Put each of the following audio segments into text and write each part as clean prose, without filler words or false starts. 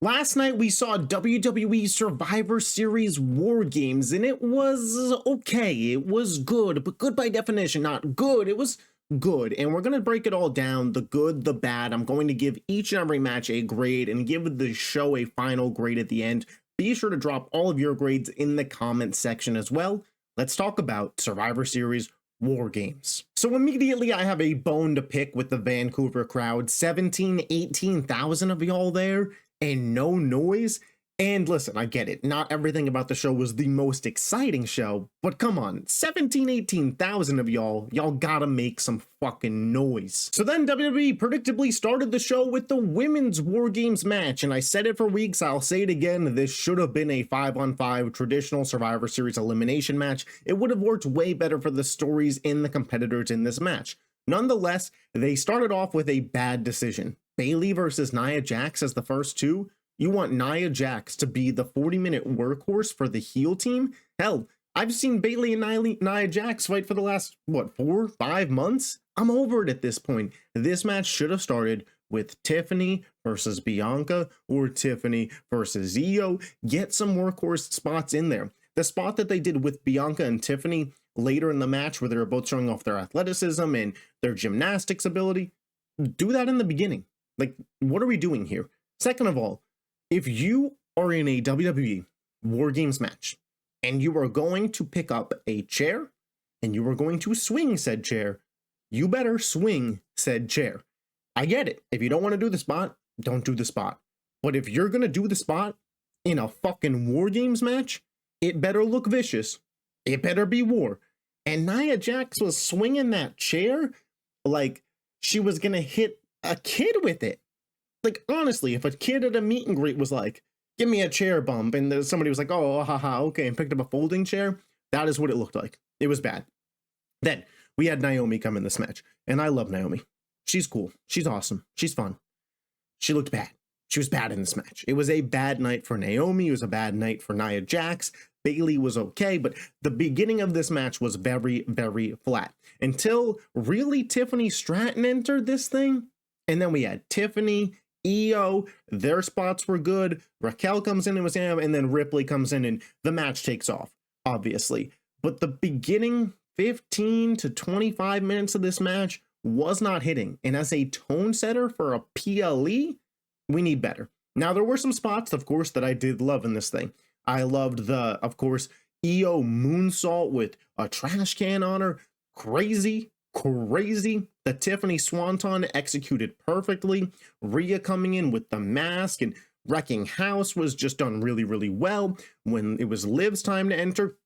Last night we saw WWE Survivor Series War Games, and it was okay. It was good, but good by definition, not good. It was good, and we're going to break it all down, the good, the bad. I'm going to give each and every match a grade and give the show a final grade at the end. Be sure to drop all of your grades in the comment section as well. Let's talk about Survivor Series War Games. So immediately I have a bone to pick with the Vancouver crowd. 18,000 of y'all there and no noise. And listen, I get it. Not everything about the show was the most exciting show, but come on, 18,000 of y'all gotta make some fucking noise. So then WWE predictably started the show with the Women's War Games match, and I said it for weeks, I'll say it again, this should have been a 5-on-5 traditional Survivor Series elimination match. It would have worked way better for the stories and the competitors in this match. Nonetheless, they started off with a bad decision. Bayley versus Nia Jax as the first two. You want Nia Jax to be the 40-minute workhorse for the heel team? Hell, I've seen Bayley and Nia Jax fight for the last, 4-5 months? I'm over it at this point. This match should have started with Tiffany versus Bianca or Tiffany versus Io. Get some workhorse spots in there. The spot that they did with Bianca and Tiffany later in the match where they were both showing off their athleticism and their gymnastics ability, do that in the beginning. Like, what are we doing here? Second of all, if you are in a WWE War Games match and you are going to pick up a chair and you are going to swing said chair, you better swing said chair. I get it. If you don't want to do the spot, don't do the spot. But if you're going to do the spot in a fucking War Games match, it better look vicious. It better be war. And Nia Jax was swinging that chair like she was going to hit a kid with it. Like, honestly, if a kid at a meet and greet was like, give me a chair bump, and somebody was like, oh, haha, okay, and picked up a folding chair, that is what it looked like. It was bad. Then we had Naomi come in this match, and I love Naomi. She's cool. She's awesome. She's fun. She looked bad. She was bad in this match. It was a bad night for Naomi. It was a bad night for Nia Jax. Bayley was okay, but the beginning of this match was very, very flat. Until really Tiffany Stratton entered this thing, and then we had Tiffany, Io, their spots were good. Raquel comes in and was Sam, and then Ripley comes in and the match takes off, obviously. But the beginning 15 to 25 minutes of this match was not hitting. And as a tone setter for a PLE, we need better. Now, there were some spots, of course, that I did love in this thing. I loved the, of course, Io moonsault with a trash can on her. Crazy. The Tiffany Swanton executed perfectly. Rhea coming in with the mask and wrecking house was just done really, really well. When it was Liv's time to enter,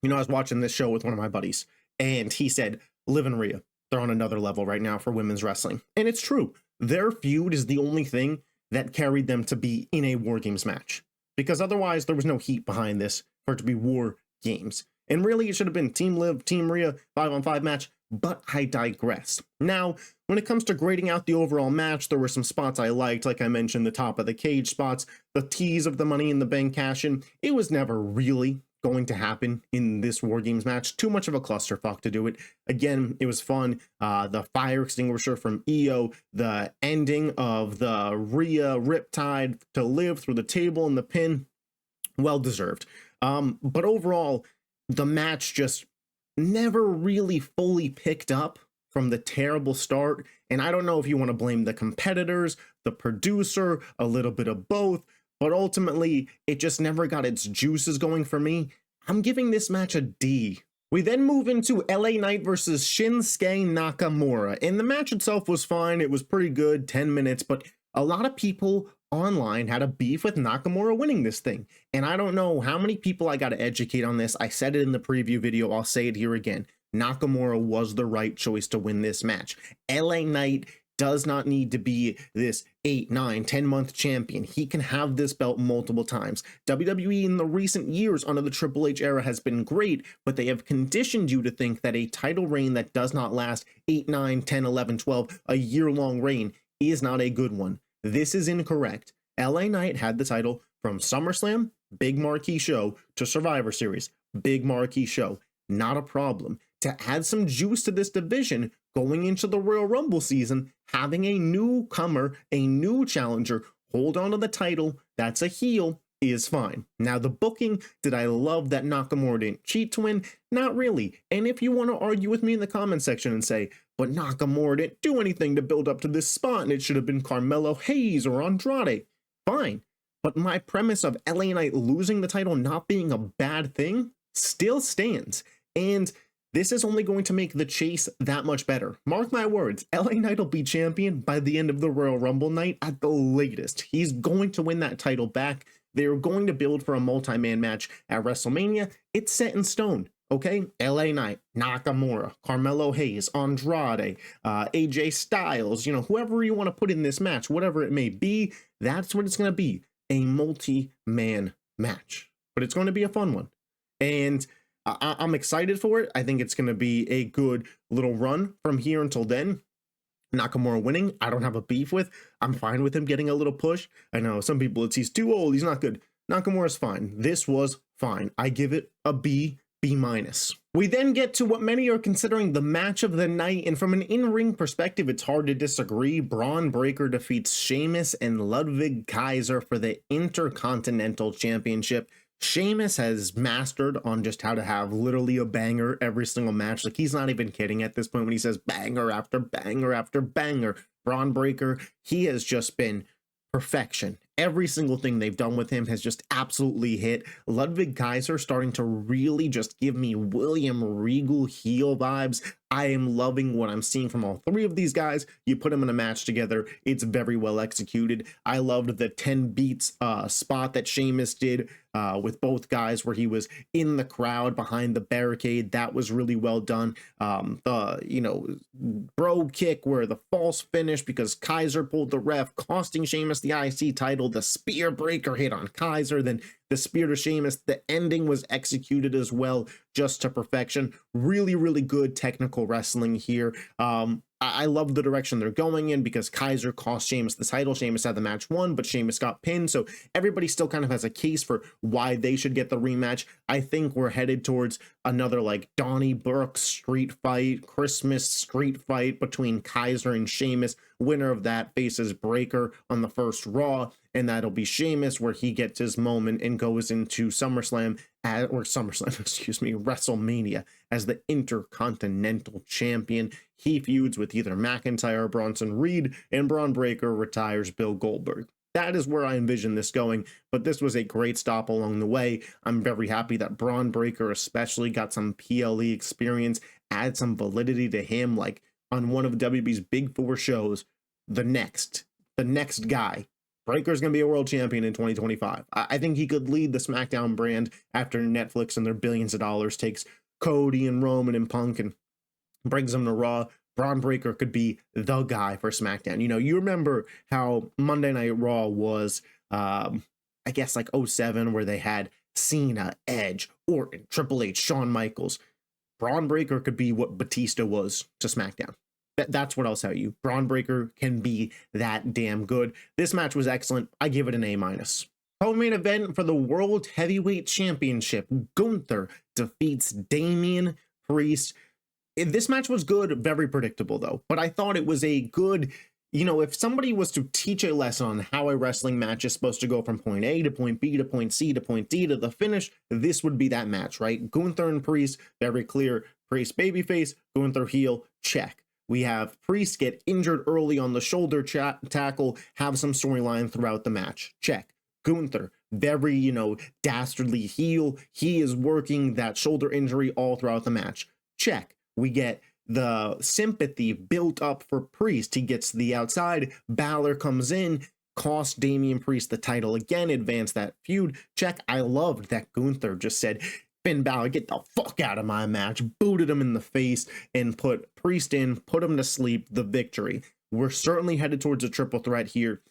I was watching this show with one of my buddies, and he said, Liv and Rhea, they're on another level right now for women's wrestling. And it's true. Their feud is the only thing that carried them to be in a War Games match, because otherwise there was no heat behind this for it to be War Games. And really, it should have been Team Liv, Team Rhea, 5-on-5 match, but I digress. Now, when it comes to grading out the overall match, there were some spots I liked, like I mentioned, the top of the cage spots, the tease of the Money in the Bank cash-in. It was never really going to happen in this War Games match. Too much of a clusterfuck to do it. Again, it was fun. The fire extinguisher from Io, the ending of the Rhea Riptide to Liv through the table and the pin, well deserved. But overall, the match just never really fully picked up from the terrible start. And I don't know if you want to blame the competitors, the producer, a little bit of both, but ultimately it just never got its juices going for me. I'm giving this match a D. We then move into LA Knight versus Shinsuke Nakamura, and the match itself was fine. It was pretty good, 10 minutes, but a lot of people online had a beef with Nakamura winning this thing. And I don't know how many people I got to educate on this. I said it in the preview video. I'll say it here again. Nakamura was the right choice to win this match. LA Knight does not need to be this 8, 9, 10-month champion. He can have this belt multiple times. WWE in the recent years under the Triple H era has been great, but they have conditioned you to think that a title reign that does not last 8, 9, 10, 11, 12, a year-long reign is not a good one. This is incorrect. LA Knight had the title from SummerSlam, big marquee show, to Survivor Series, big marquee show. Not a problem. To add some juice to this division, going into the Royal Rumble season, having a newcomer, a new challenger, hold on to the title, that's a heel, is fine. Now, the booking, did I love that Nakamura didn't cheat to win? Not really. And if you want to argue with me in the comment section and say, but Nakamura didn't do anything to build up to this spot and it should have been Carmelo Hayes or Andrade, fine. But my premise of LA Knight losing the title not being a bad thing still stands. And this is only going to make the chase that much better. Mark my words, LA Knight will be champion by the end of the Royal Rumble night at the latest. He's going to win that title back. They're going to build for a multi-man match at WrestleMania. It's set in stone, okay? LA Knight, Nakamura, Carmelo Hayes, Andrade, AJ Styles, you know, whoever you want to put in this match, whatever it may be, that's what it's going to be, a multi-man match. But it's going to be a fun one. And I'm excited for it. I think it's going to be a good little run from here until then. Nakamura winning, I don't have a beef with. I'm fine with him getting a little push. I know some people, he's too old, he's not good. Nakamura's fine. This was fine. I give it a B, B-. We then get to what many are considering the match of the night, and from an in-ring perspective, it's hard to disagree. Braun Breaker defeats Sheamus and Ludwig Kaiser for the Intercontinental Championship. Sheamus has mastered on just how to have literally a banger every single match. Like, he's not even kidding at this point when he says banger after banger after banger. Braun Breaker, he has just been perfection. Every single thing they've done with him has just absolutely hit. Ludwig Kaiser starting to really just give me William Regal heel vibes. I am loving what I'm seeing from all three of these guys. You put them in a match together, it's very well executed. I loved the 10 beats spot that Sheamus did with both guys where he was in the crowd behind the barricade. That was really well done. The, you know, bro kick where the false finish because Kaiser pulled the ref, costing Sheamus the IC title. The spear breaker hit on Kaiser, then the spear to Sheamus. The ending was executed as well, just to perfection. Really, really good technical wrestling here. I love the direction they're going in because Kaiser cost Sheamus the title. Sheamus had the match won, but Sheamus got pinned. So everybody still kind of has a case for why they should get the rematch. I think we're headed towards another like Donnie Burke street fight, Christmas street fight between Kaiser and Sheamus. Winner of that faces Breaker on the first Raw, and that'll be Sheamus where he gets his moment and goes into SummerSlam's, WrestleMania as the Intercontinental Champion. He feuds with either McIntyre or Bronson Reed, and Braun Breaker retires Bill Goldberg. That is where I envision this going, but this was a great stop along the way. I'm very happy that Braun Breaker especially got some PLE experience, add some validity to him, like on one of WWE's big four shows, the next guy. Breaker's going to be a world champion in 2025. I think he could lead the SmackDown brand after Netflix and their billions of dollars takes Cody and Roman and Punk and brings them to Raw. Braun Breaker could be the guy for SmackDown. You know, you remember how Monday Night Raw was, I guess like 07, where they had Cena, Edge, Orton, Triple H, Shawn Michaels. Braun Breaker could be what Batista was to SmackDown. That's what I'll tell you. Braun Breaker can be that damn good. This match was excellent. I give it an A-. Co-main event for the World Heavyweight Championship. Gunther defeats Damian Priest. This match was good, very predictable though, but I thought it was a good, you know, if somebody was to teach a lesson on how a wrestling match is supposed to go from point A to point B to point C to point D to the finish, this would be that match, right? Gunther and Priest, very clear. Priest babyface, Gunther heel, check. We have Priest get injured early on the shoulder tackle, have some storyline throughout the match. Check. Gunther, very, you know, dastardly heel. He is working that shoulder injury all throughout the match. Check. We get the sympathy built up for Priest. He gets to the outside. Balor comes in, costs Damian Priest the title again, advance that feud. Check. I loved that Gunther just said, Finn Balor, get the fuck out of my match, booted him in the face, and put Priest in, put him to sleep, the victory. We're certainly headed towards a triple threat here.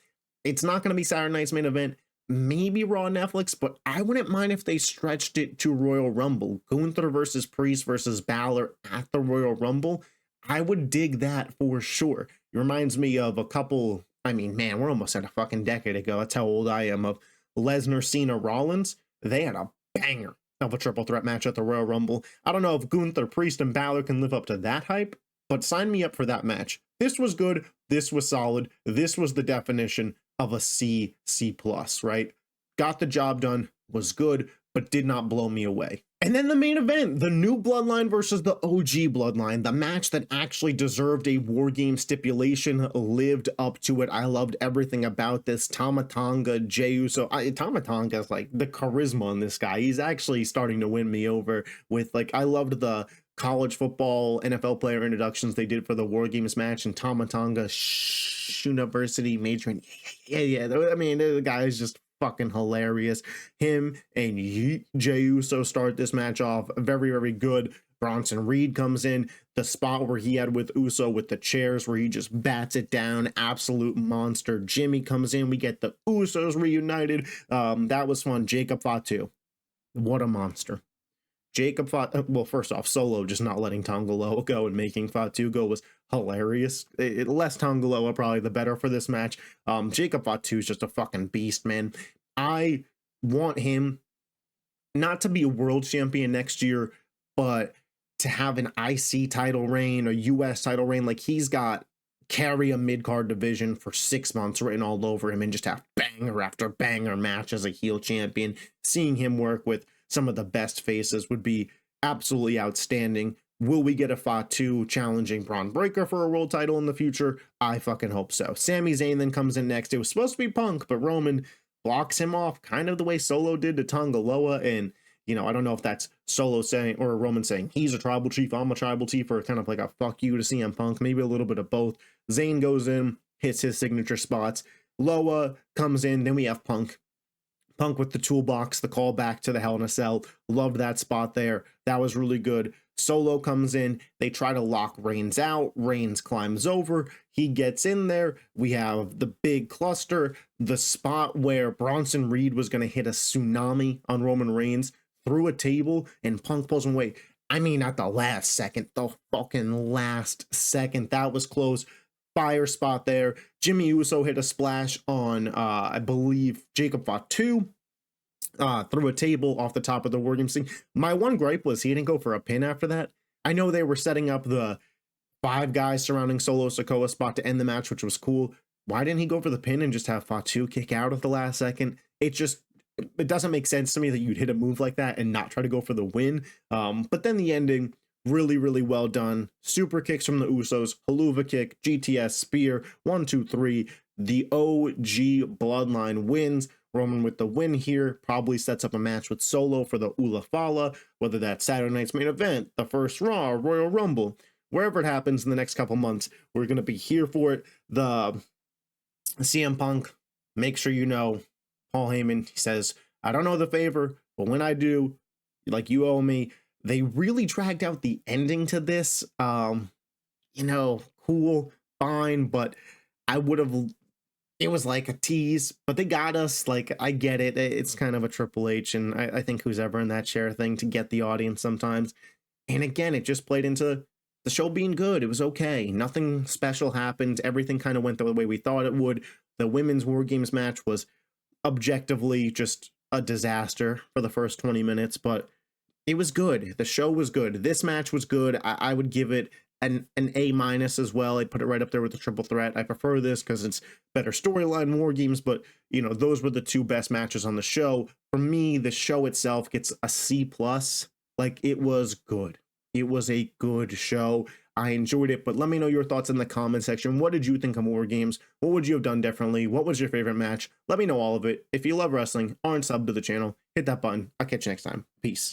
It's not going to be Saturday night's main event, maybe Raw Netflix, but I wouldn't mind if they stretched it to Royal Rumble. Gunther versus Priest versus Balor at the Royal Rumble. I would dig that for sure. It reminds me of a couple, I mean, man, we're almost at a fucking decade ago. That's how old I am, of Lesnar, Cena, Rollins. They had a banger of a triple threat match at the Royal Rumble. I don't know if Gunther, Priest, and Balor can live up to that hype, but sign me up for that match. This was good. This was solid. This was the definition of a C plus, right? Got the job done, was good, but did not blow me away. And then the main event, the new Bloodline versus the OG Bloodline, the match that actually deserved a War Game stipulation, lived up to it. I loved everything about this. Tama Tonga, Jey Uso. Tama Tonga is like the charisma on this guy. He's actually starting to win me over with, like, I loved the college football NFL player introductions they did for the War Games match, and Tama Tonga University majoring. Yeah. I mean, the guy is just fucking hilarious. Him and Jey Uso start this match off very, very good. Bronson Reed comes in, the spot where he had with Uso with the chairs where he just bats it down, absolute monster. Jimmy comes in, we get the Usos reunited. That was fun. Jacob Fatu, what a monster. Jacob Fatu, well, first off, Solo just not letting Tongaloa go and making Fatu go was hilarious. Less Tongaloa, probably the better for this match. Jacob Fatu is just a fucking beast, man. I want him not to be a world champion next year, but to have an IC title reign, a US title reign. Like, he's got carry a mid-card division for 6 months written all over him and just have banger after banger match as a heel champion. Seeing him work with some of the best faces would be absolutely outstanding. Will we get a Fatu challenging Braun Breaker for a world title in the future? I fucking hope so. Sami Zayn then comes in next. It was supposed to be Punk, but Roman blocks him off kind of the way Solo did to Tongaloa. And, you know, I don't know if that's Solo saying or Roman saying he's a tribal chief, I'm a tribal chief, or kind of like a fuck you to CM Punk, maybe a little bit of both. Zayn goes in, hits his signature spots. Loa comes in, then we have Punk. Punk with the toolbox, the callback to the Hell in a Cell. Loved that spot there. That was really good. Solo comes in. They try to lock Reigns out. Reigns climbs over. He gets in there. We have the big cluster. The spot where Bronson Reed was going to hit a tsunami on Roman Reigns through a table, and Punk pulls him away. I mean, at the last second, the fucking last second. That was close. Fire spot there. Jimmy Uso hit a splash on, I believe, Jacob Fatu through a table off the top of the War Games thing. My one gripe was he didn't go for a pin after that. I know they were setting up the 5 guys surrounding Solo Sikoa spot to end the match, which was cool. Why didn't he go for the pin and just have Fatu kick out at the last second? It doesn't make sense to me that you'd hit a move like that and not try to go for the win. But then the ending, really, really well done. Super kicks from the Usos, Haluva kick, GTS spear, 1, 2, 3. The OG Bloodline wins. Roman with the win here probably sets up a match with Solo for the Ula Fala, whether that's Saturday night's main event, the first Raw, Royal Rumble, wherever it happens in the next couple months. We're going to be here for it. The CM Punk, make sure you know, Paul Heyman, he says, I don't know the favor, but when I do, like, you owe me. They really dragged out the ending to this. You know, cool, fine, but I would have, it was like a tease, but they got us. Like, I get it. It's kind of a Triple H, and I think who's ever in that chair thing to get the audience sometimes. And again, it just played into the show being good. It was okay. Nothing special happened. Everything kind of went the way we thought it would. The women's War Games match was objectively just a disaster for the first 20 minutes, but it was good. The show was good. This match was good. I would give it an A- as well. I'd put it right up there with the triple threat. I prefer this because it's better storyline, War Games, but, you know, those were the 2 best matches on the show. For me, the show itself gets a C+. Like, it was good. It was a good show. I enjoyed it, but let me know your thoughts in the comment section. What did you think of War Games? What would you have done differently? What was your favorite match? Let me know all of it. If you love wrestling, aren't subbed to the channel, hit that button. I'll catch you next time. Peace.